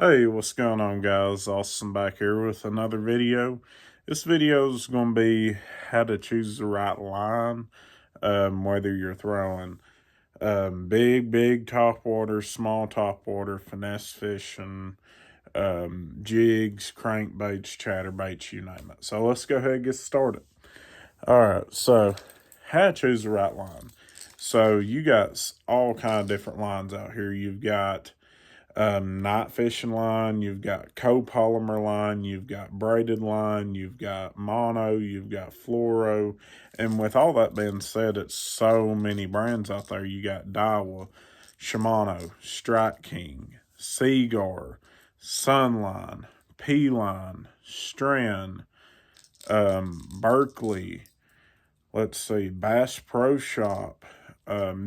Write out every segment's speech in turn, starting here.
Hey, what's going on, guys? Austin back here with another video. This video is going to be how to choose the right line, whether you're throwing big top water, small top water, finesse fishing, jigs, crankbaits, chatterbaits, you name it. So let's go ahead and get started. All right, so how to choose the right line. So you got all kind of different lines out here. You've got night fishing line, you've got copolymer line, you've got braided line, you've got mono, you've got fluoro. And with all that being said, it's so many brands out there. You got Daiwa, Shimano, Strike King, Seaguar, Sunline, P-Line, Strand, Berkeley, let's see, Bass Pro Shop,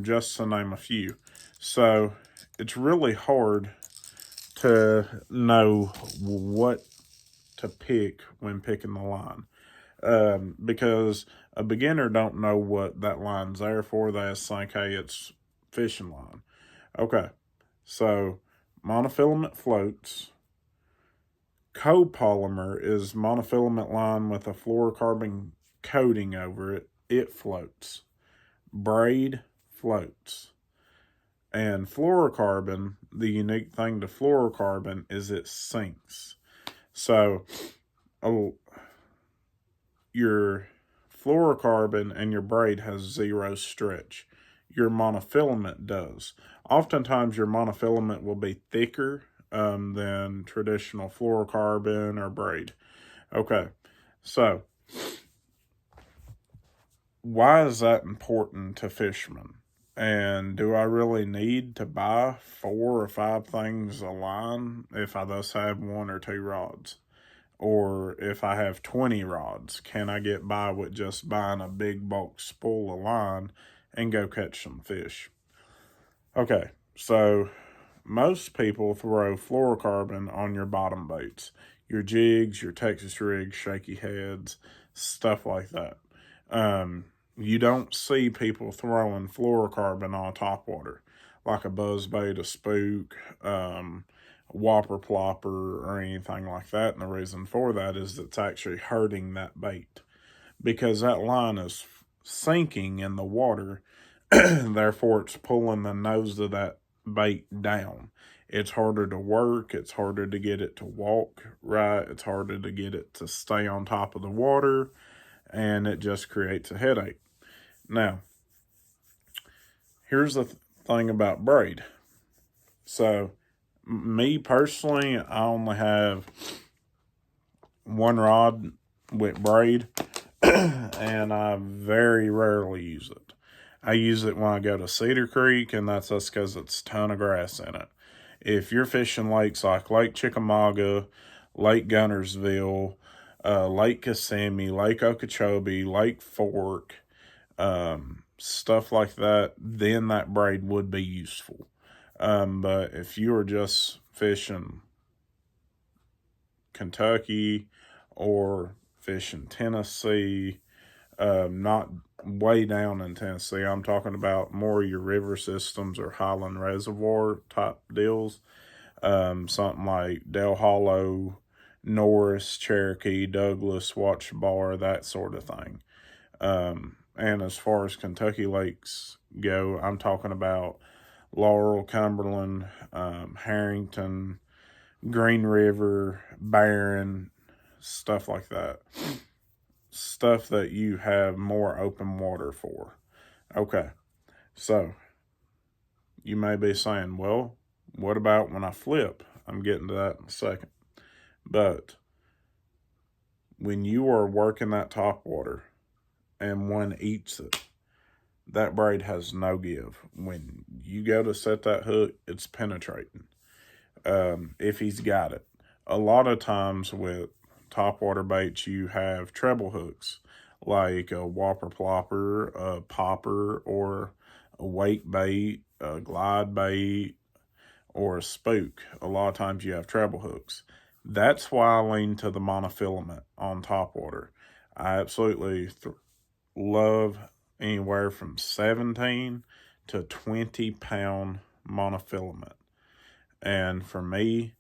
just to name a few. So it's really hard to know what to pick when picking the line, because a beginner don't know what that line's there for. They just think, hey, it's fishing line. Okay, so monofilament floats. Copolymer is monofilament line with a fluorocarbon coating over it. It floats. Braid floats. And fluorocarbon, the unique thing to fluorocarbon is it sinks. So, your fluorocarbon and your braid has zero stretch. Your monofilament does. Oftentimes, your monofilament will be thicker than traditional fluorocarbon or braid. Okay, so why is that important to fishermen? And do I really need to buy 4 or 5 things a line if I thus have 1 or 2 rods? Or if I have 20 rods, can I get by with just buying a big bulk spool of line and go catch some fish? Okay, so most people throw fluorocarbon on your bottom baits, your jigs, your Texas rigs, shaky heads, stuff like that. You don't see people throwing fluorocarbon on topwater, like a buzzbait, a spook, whopper plopper, or anything like that. And the reason for that is it's actually hurting that bait because that line is sinking in the water. Therefore, it's pulling the nose of that bait down. It's harder to work. It's harder to get it to walk right. It's harder to get it to stay on top of the water. And it just creates a headache. Now, here's the thing about braid. So, me personally, I only have 1 rod with braid, and I very rarely use it. I use it when I go to Cedar Creek, and that's just because it's a ton of grass in it. If you're fishing lakes like Lake Chickamauga, Lake Gunnersville, Lake Kissimmee, Lake Okeechobee, Lake Fork, stuff like that, then that braid would be useful. But if you are just fishing Kentucky or fishing Tennessee, not way down in Tennessee, I'm talking about more your river systems or Highland Reservoir type deals, something like Del Hollow, Norris, Cherokee, Douglas, Watch Bar, that sort of thing. And as far as Kentucky lakes go, I'm talking about Laurel, Cumberland, Harrington, Green River, Barron, stuff like that. Stuff that you have more open water for. Okay, so you may be saying, well, what about when I flip? I'm getting to that in a second. But when you are working that top water and one eats it, that braid has no give. When you go to set that hook, it's penetrating. If he's got it. A lot of times with topwater baits, you have treble hooks, like a whopper plopper, a popper, or a wake bait, a glide bait, or a spook. A lot of times you have treble hooks. That's why I lean to the monofilament on topwater. I absolutely love anywhere from 17 to 20 pound monofilament. And for me,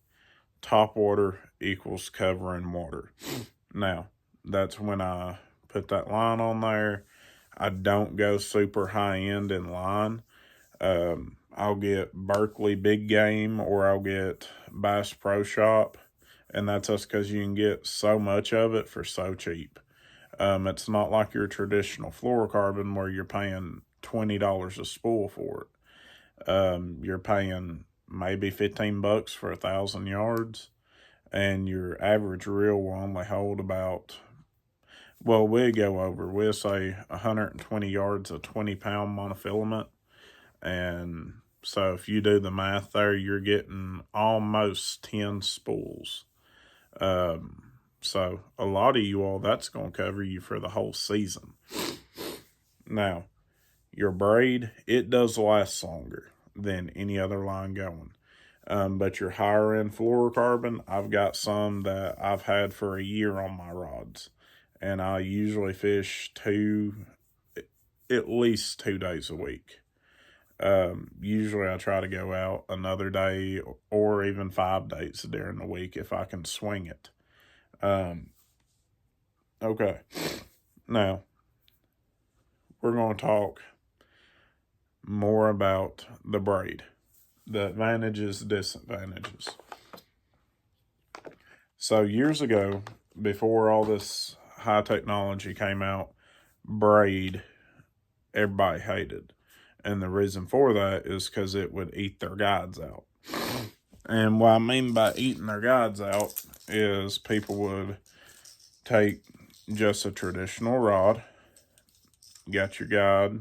top water equals covering water. Now, that's when I put that line on there. I don't go super high end in line. I'll get Berkley Big Game or I'll get Bass Pro Shop, and that's just because you can get so much of it for so cheap. It's not like your traditional fluorocarbon where you're paying $20 a spool for it. You're paying maybe $15 for 1,000 yards, and your average reel will only hold about, well, we'll say 120 yards of 20-pound monofilament. And so if you do the math there, you're getting almost 10 spools. So a lot of you all, that's going to cover you for the whole season. Now, your braid, it does last longer than any other line going. But your higher end fluorocarbon, I've got some that I've had for a year on my rods. And I usually fish at least 2 days a week. Usually I try to go out another day or even 5 days during the week if I can swing it. Okay. Now, we're going to talk more about the braid. The advantages, disadvantages. So years ago, before all this high technology came out, braid, everybody hated. And the reason for that is because it would eat their guides out. And what I mean by eating their guides out is people would take just a traditional rod, got your guide,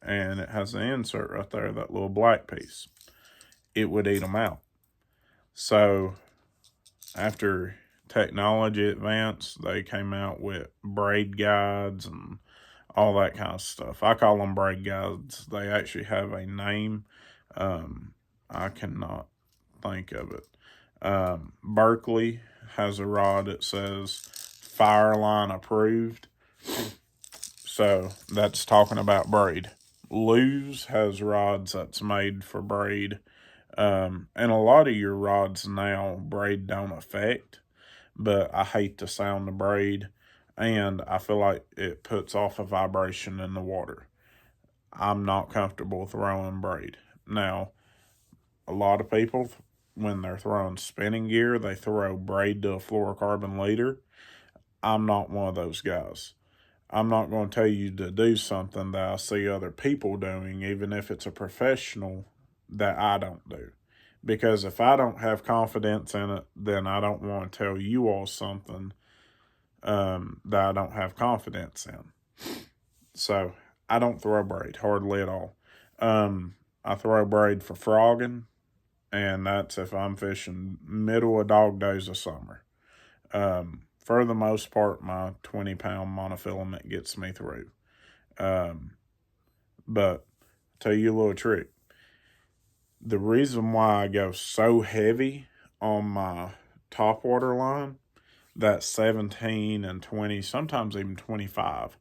and it has the insert right there, that little black piece. It would eat them out. So after technology advanced, they came out with braid guides and all that kind of stuff. I call them braid guides. They actually have a name. I cannot think of it. Berkley has a rod that says Fireline approved. So that's talking about braid. Lew's has rods that's made for braid. And a lot of your rods now, braid don't affect, but I hate the sound of braid, and I feel like it puts off a vibration in the water. I'm not comfortable throwing braid. Now, a lot of people, when they're throwing spinning gear, they throw braid to a fluorocarbon leader. I'm not one of those guys. I'm not going to tell you to do something that I see other people doing, even if it's a professional, that I don't do. Because if I don't have confidence in it, then I don't want to tell you all something that I don't have confidence in. So I don't throw braid, hardly at all. I throw braid for frogging, and that's if I'm fishing middle of dog days of summer. For the most part, my 20-pound monofilament gets me through. But tell you a little trick. The reason why I go so heavy on my topwater line, that 17 and 20, sometimes even 25,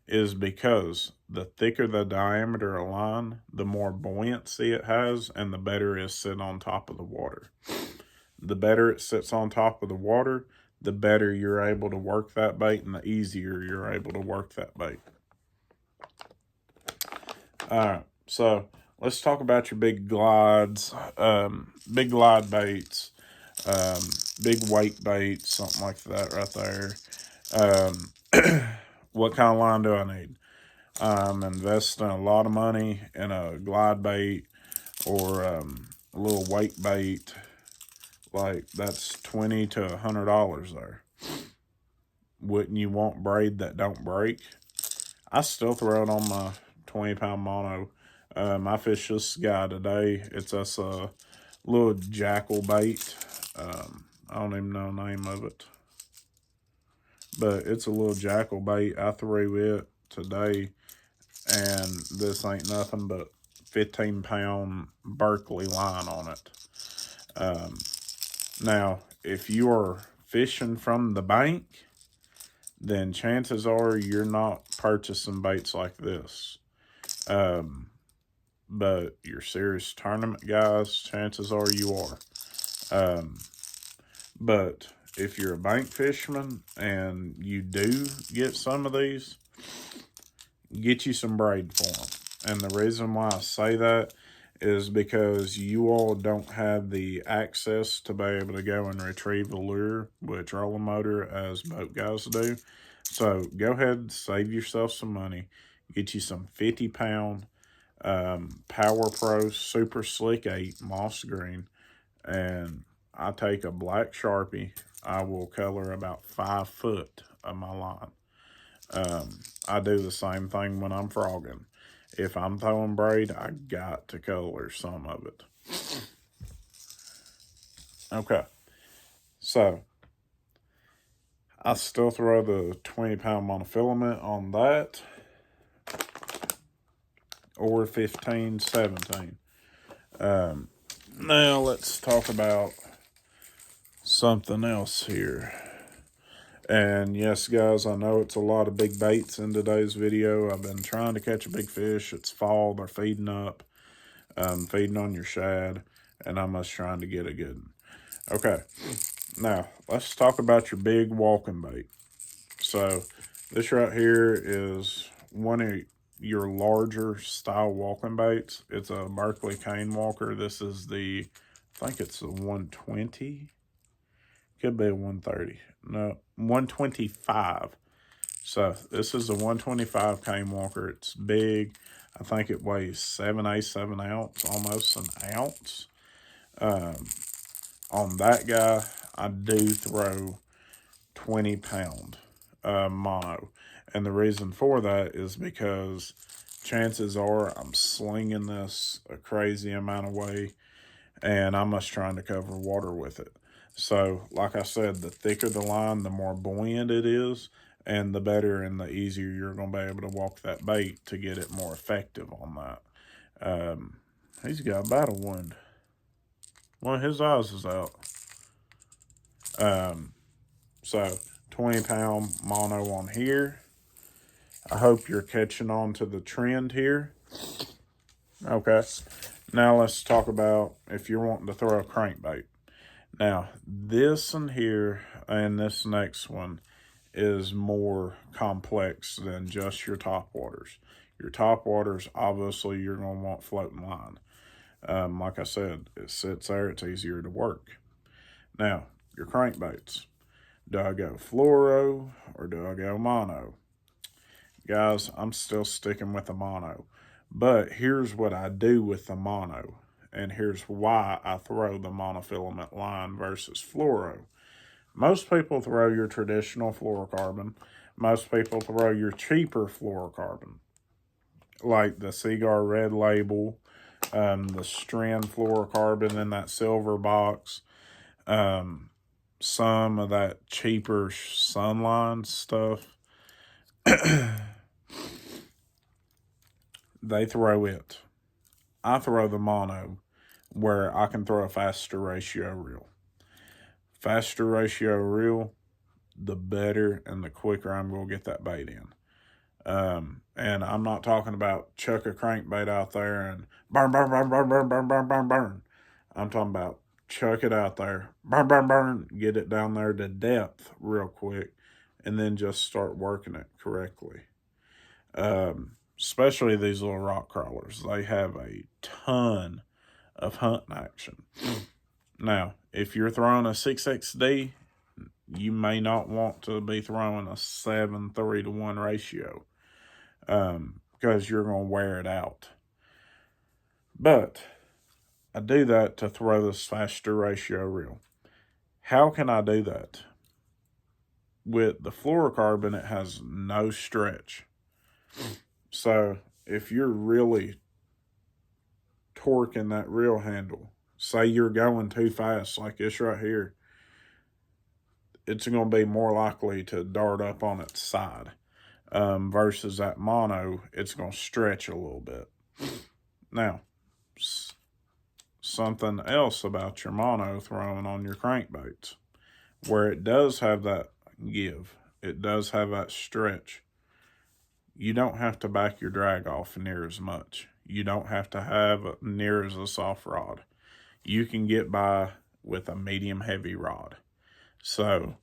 is because the thicker the diameter of line, the more buoyancy it has, and the better it sits on top of the water. The better it sits on top of the water, the better you're able to work that bait, and the easier you're able to work that bait. All right, so let's talk about your big glides, big glide baits, big weight baits, something like that right there. What kind of line do I need? I'm investing a lot of money in a glide bait or a little weight bait. Like, that's $20 to $100 there. Wouldn't you want braid that don't break? I still throw it on my 20-pound mono. I fished this guy today. It's us a little jackal bait. I don't even know the name of it. But it's a little jackal bait. I threw it today, and this ain't nothing but 15-pound Berkley line on it. Now, if you are fishing from the bank, then chances are you're not purchasing baits like this. But you're serious tournament guys, chances are you are. But if you're a bank fisherman and you do get some of these, get you some braid for them. And the reason why I say that is because you all don't have the access to be able to go and retrieve the lure with trolling motor as boat guys do. So go ahead, save yourself some money, get you some 50-pound Power Pro Super Slick 8 moss green, and I take a black Sharpie. I will color about 5 foot of my line. I do the same thing when I'm frogging. If I'm throwing braid, I got to color some of it. Okay, so I still throw the 20-pound monofilament on that, or 15, 17. Now let's talk about something else here. And yes, guys, I know it's a lot of big baits in today's video. I've been trying to catch a big fish. It's fall. They're feeding up, feeding on your shad, and I'm just trying to get a good one. Okay, now let's talk about your big walking bait. So this right here is one of your larger style walking baits. It's a Berkley cane walker. This is the, I think it's the 120. Could be a 130. No, 125. So this is a 125 cane walker. It's big. I think it weighs 7/8 ounce, almost an ounce. On that guy, I do throw 20-pound mono. And the reason for that is because chances are I'm slinging this a crazy amount of weight, and I'm just trying to cover water with it. So, like I said, the thicker the line, the more buoyant it is, and the better and the easier you're going to be able to walk that bait to get it more effective on that. He's got a battle wound. One of his eyes is out. So, 20-pound mono on here. I hope you're catching on to the trend here. Okay, now let's talk about if you're wanting to throw a crankbait. Now, this one here and this next one is more complex than just your top waters. Your top waters, obviously, you're going to want floating line. Like I said, it sits there, it's easier to work. Now, your crankbaits. Do I go fluoro or do I go mono? Guys, I'm still sticking with the mono. But here's what I do with the mono. And here's why I throw the monofilament line versus fluoro. Most people throw your traditional fluorocarbon. Most people throw your cheaper fluorocarbon, like the Seaguar Red Label, the Strand fluorocarbon in that silver box, some of that cheaper Sunline stuff. They throw it. I throw the mono where I can throw a faster ratio reel. Faster ratio reel, the better and the quicker I'm going to get that bait in. And I'm not talking about chuck a crankbait out there and burn, burn, burn, burn, burn, burn, burn, burn, burn. I'm talking about chuck it out there, burn, burn, burn, get it down there to depth real quick, and then just start working it correctly. Especially these little rock crawlers. They have a ton of hunting action. Now, if you're throwing a 6XD, you may not want to be throwing a 7-3-1 ratio because you're going to wear it out. But I do that to throw this faster ratio reel. How can I do that? With the fluorocarbon, it has no stretch. So if you're really torquing that reel handle, say you're going too fast like this right here, it's going to be more likely to dart up on its side. Versus that mono, it's going to stretch a little bit. Now, something else about your mono throwing on your crankbaits, where it does have that give, it does have that stretch, you don't have to back your drag off near as much. You don't have to have near as a soft rod. You can get by with a medium heavy rod. So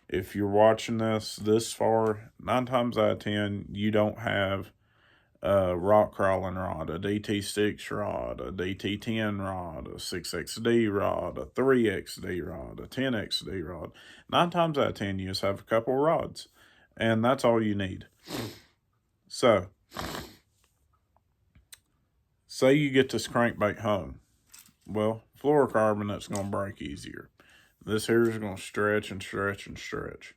if you're watching this far, 9 times out of 10, you don't have a rock crawling rod, a DT6 rod, a DT10 rod, a 6XD rod, a 3XD rod, a 10XD rod. 9 times out of 10, you just have a couple rods, and that's all you need. So, say you get this crankbait hung. Well, fluorocarbon, going to break easier. This here is going to stretch and stretch and stretch.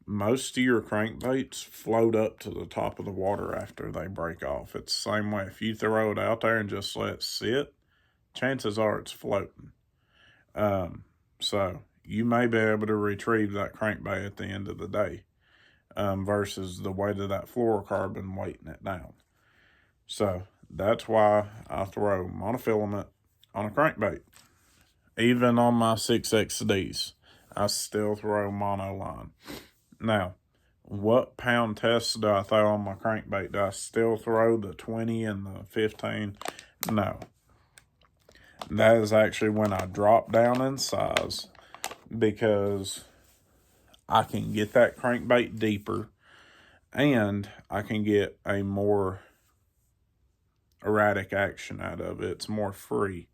Most of your crankbaits float up to the top of the water after they break off. It's the same way. If you throw it out there and just let it sit, chances are it's floating. So you may be able to retrieve that crankbait at the end of the day, versus the weight of that fluorocarbon weighting it down. So that's why I throw monofilament on a crankbait. Even on my 6XDs, I still throw monoline. Now, what pound tests do I throw on my crankbait? Do I still throw the 20 and the 15? No. That is actually when I drop down in size, because I can get that crankbait deeper and I can get a more erratic action out of it. It's more free.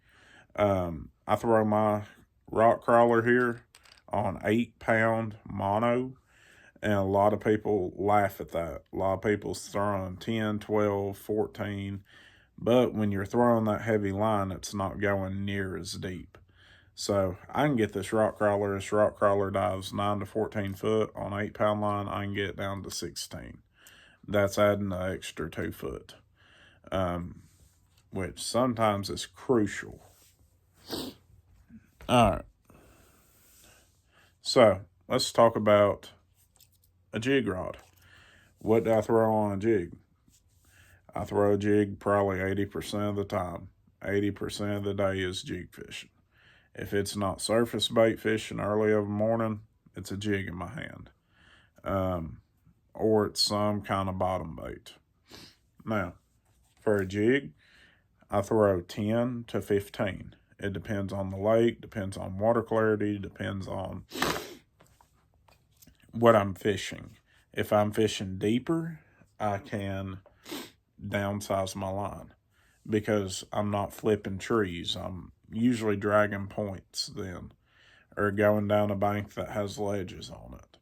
I throw my rock crawler here on 8-pound mono, and a lot of people laugh at that. A lot of people's throwing 10, 12, 14, but when you're throwing that heavy line, it's not going near as deep. So I can get this rock crawler. This rock crawler dives 9 to 14 foot on 8-pound line. I can get it down to 16. That's adding the extra 2 foot, which sometimes is crucial. All right. So let's talk about a jig rod. What do I throw on a jig? I throw a jig probably 80% of the time. 80% of the day is jig fishing. If it's not surface bait fishing early of the morning, it's a jig in my hand. Or it's some kind of bottom bait. Now, for a jig, I throw 10 to 15. It depends on the lake, depends on water clarity, depends on what I'm fishing. If I'm fishing deeper, I can downsize my line because I'm not flipping trees. I'm usually dragging points then, or going down a bank that has ledges on it.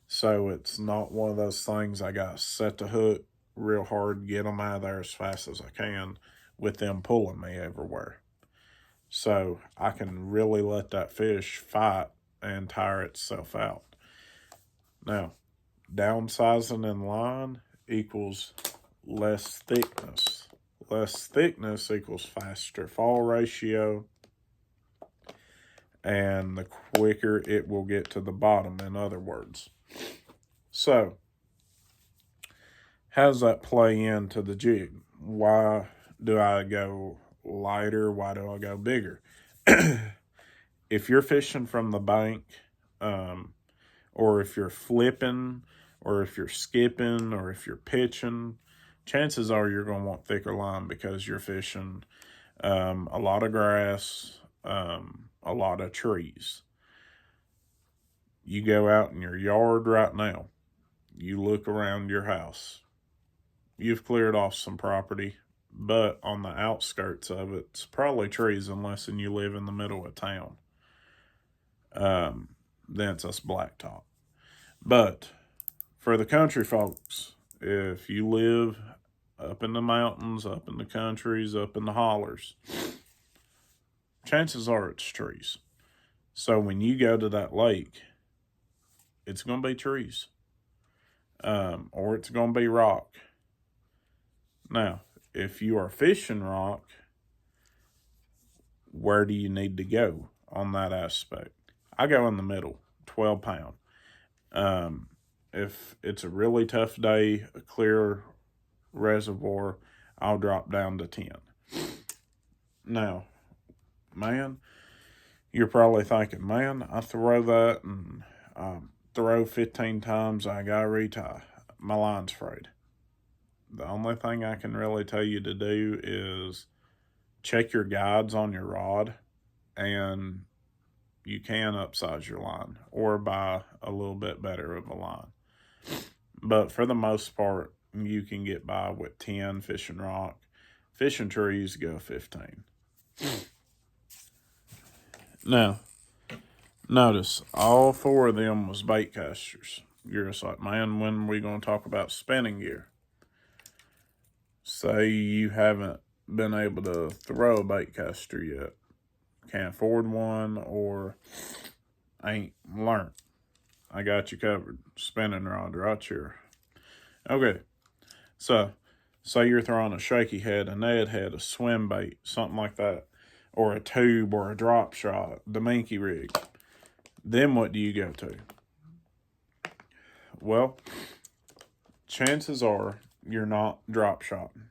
So it's not one of those things I got to set the hook real hard, get them out of there as fast as I can with them pulling me everywhere. So I can really let that fish fight and tire itself out. Now, downsizing in line equals less thickness. Less thickness equals faster fall ratio, and the quicker it will get to the bottom, in other words. So, how does that play into the jig? Why do I go lighter? Why do I go bigger? If you're fishing from the bank, or if you're flipping, or if you're skipping, or if you're pitching, chances are you're going to want thicker line because you're fishing a lot of grass, a lot of trees. You go out in your yard right now, you look around your house, you've cleared off some property, but on the outskirts of it's probably trees unless you live in the middle of town. Then it's us blacktop. But for the country folks, if you live up in the mountains, up in the countries, up in the hollers, chances are it's trees. So when you go to that lake, it's going to be trees, or it's going to be rock. Now, if you are fishing rock, where do you need to go on that aspect? I go in the middle, 12 pound. If it's a really tough day, a clear reservoir, I'll drop down to 10. Now, man, you're probably thinking, man, I throw that and throw 15 times, I got to retie. My line's frayed. The only thing I can really tell you to do is check your guides on your rod and you can upsize your line or buy a little bit better of a line. But for the most part, you can get by with 10 fishing rock. Fishing trees go 15. Now, notice all 4 of them was bait casters. You're just like, man, when are we going to talk about spinning gear? Say you haven't been able to throw a bait caster yet, can't afford one, or ain't learned. I got you covered. Spinning rod right here. Okay, so say you're throwing a shaky head, a Ned head, a swim bait, something like that, or a tube or a drop shot, the minky rig. Then what do you go to? Well, chances are you're not drop shotting.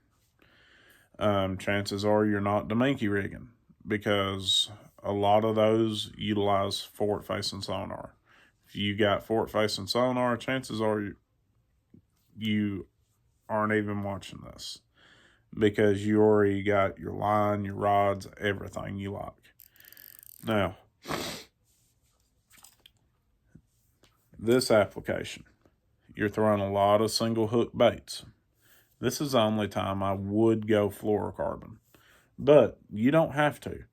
Chances are you're not Deminky rigging, because a lot of those utilize forward facing sonar. If you got forward facing sonar, chances are you aren't even watching this, because you already got your line, your rods, everything you like. Now, this application, you're throwing a lot of single hook baits. This is the only time I would go fluorocarbon, but you don't have to.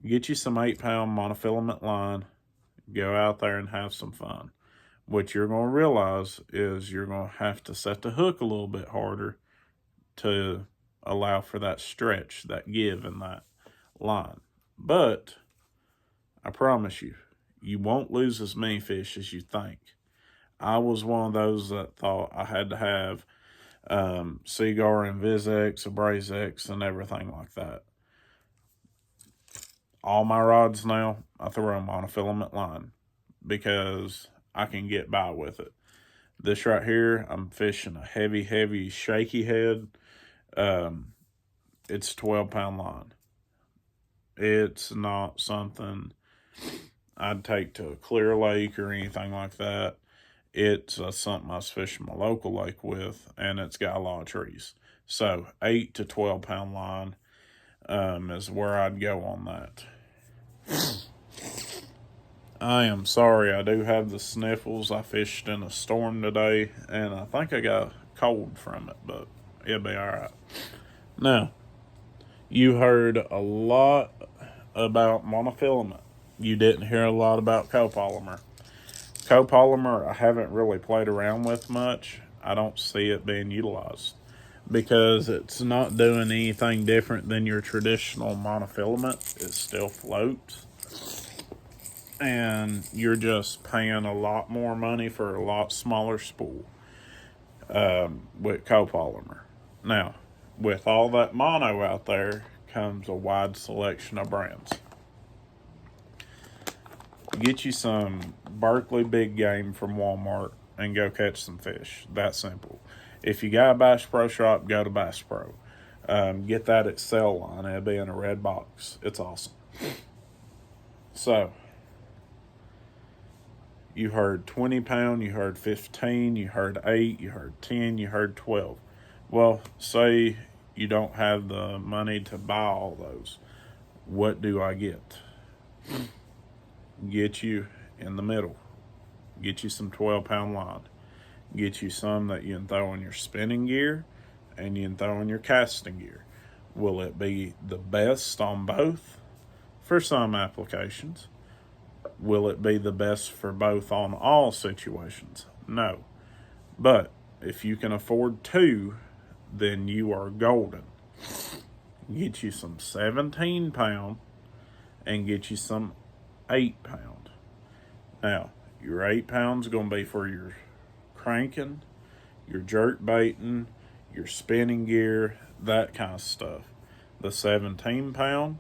Get you some 8-pound monofilament line, go out there and have some fun. What you're going to realize is you're going to have to set the hook a little bit harder to allow for that stretch, that give in that line. But I promise you, you won't lose as many fish as you think. I was one of those that thought I had to have Seaguar and VizX, AbrazeX, and everything like that. All my rods now, I throw a monofilament line because I can get by with it. This right here, I'm fishing a heavy, shaky head. It's 12-pound line. It's not something I'd take to a clear lake or anything like that. It's something I was fishing my local lake with, and it's got a lot of trees. So 8 to 12-pound line is where I'd go on that. I am sorry, I do have the sniffles. I fished in a storm today, and I think I got a cold from it, but it'll be all right. Now, you heard a lot about monofilament. You didn't hear a lot about copolymer. Copolymer, I haven't really played around with much. I don't see it being utilized because it's not doing anything different than your traditional monofilament. It still floats, and you're just paying a lot more money for a lot smaller spool with copolymer. Now, with all that mono out there comes a wide selection of brands. Get you some Berkley Big Game from Walmart and go catch some fish. That simple. If you got a Bass Pro Shop, go to Bass Pro. Get that Excel line. It'll be in a red box. It's awesome. So, you heard 20 pound, you heard 15, you heard 8, you heard 10, you heard 12. Well, say you don't have the money to buy all those. What do I get? Get you in the middle. Get you some 12-pound line. Get you some that you can throw in your spinning gear and you can throw in your casting gear. Will it be the best on both? For some applications. Will it be the best for both on all situations? No. But if you can afford 2, then you are golden. Get you some 17-pound and get you some 8-pound. Now, your 8 pounds going to be for your cranking, your jerk baiting, your spinning gear, that kind of stuff. The 17-pound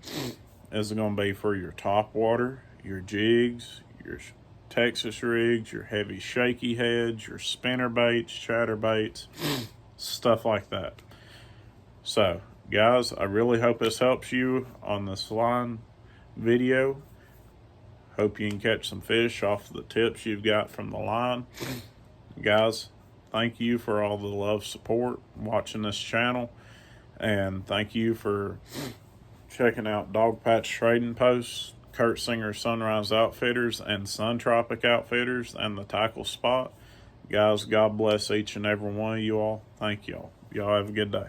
is going to be for your top water, your jigs, your Texas rigs, your heavy shaky heads, your spinner baits, chatter baits, stuff like that. So, guys, I really hope this helps you on this line video. Hope you can catch some fish off the tips you've got from the line. Guys, thank you for all the love, support, watching this channel. And thank you for checking out Dog Patch Trading Posts, Kurt Singer Sunrise Outfitters and Sun Tropic Outfitters and the Tackle Spot. Guys, God bless each and every one of you all. Thank y'all. Y'all have a good day.